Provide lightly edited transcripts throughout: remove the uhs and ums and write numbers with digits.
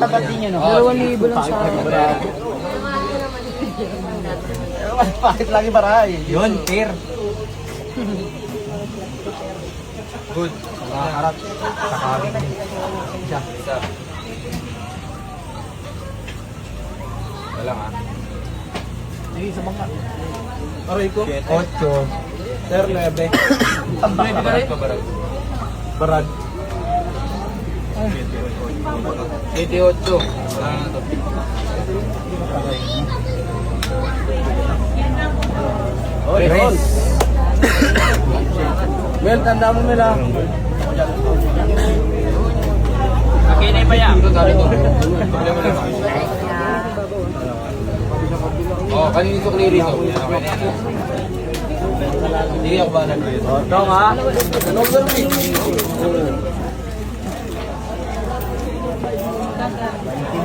Tapat din yun, no? 2,000 lang sa akin. Bakit lagi baray? Yun, fair. Good. Harap. Sakarin. Isa. Wala nga. Sige, sa bangka. Aray ko. 8. Sir, 9. Barag ka, barag. Barag. 28. Wala nga to. Oy, Ron. Mel, tanda mo, Mel, ha? Kinay pa yan. Problema lang. Oh, kanino ito clear ito? Hindi ako ba nag O, ito nga. Ano ba rin?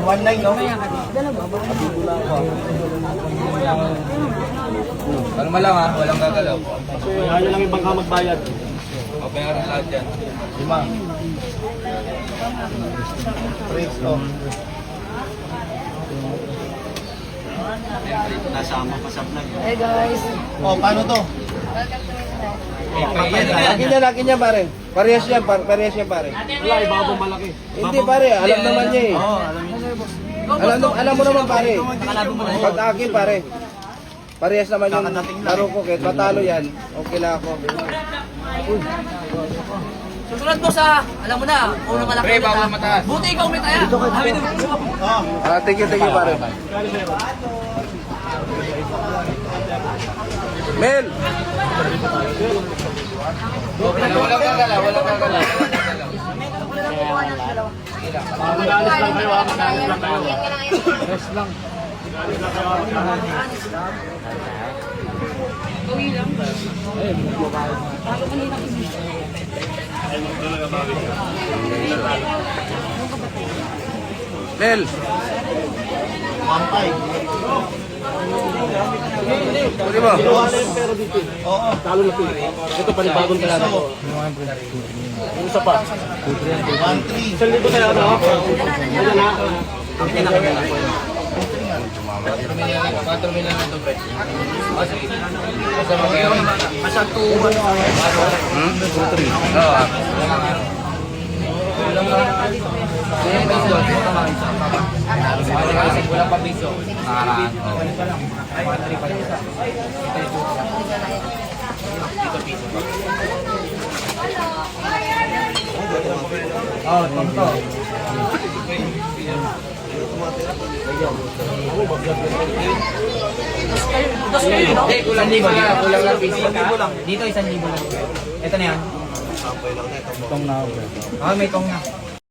1919, no? Ano lang ha, walang gagalaw. Kaya nyo lang yung bangka magbayad. O, bayaran lahat dyan. 5. Praise ko. Nasama pa sa vlog. Hey guys. O, paano to? Laki niya pare. Parehas yan, parehas yan pare. Wala, ibabang malaki. Hindi pare, alam naman niya eh. Oo, alam mo naman pare. Pag akin pare. Parehas naman yung laro ko, kahit matalo yan, okay na ako. Susunod mo sa, alam mo na, unang malaki Pre, bago mataas. Buti ikaw may taya. Thank you pare. Mel! Walang gagalaw, walang gagalaw. Magalis lang kayo, magalis lang kayo. Rest lang. Uwi lang. Mel! Mampay. Pwede ba? Oo. Talo na ito. Ito panibagong talaga. Yung isa pa. 1-3. 1,000 na lang ako. Ano na? Ang pinakagala. 4 million na ito, pre. O, sige. Basta mag-iwan. Basta 2-1. 2-3. Oo. Walang pa piso. Nakaraan. Dito piso pa. Oo, tonto. Hindi, kulang libo lang. Kulang lang piso. Dito 1,000 lang. Ito na yan. Tong na. Ah, may tong na.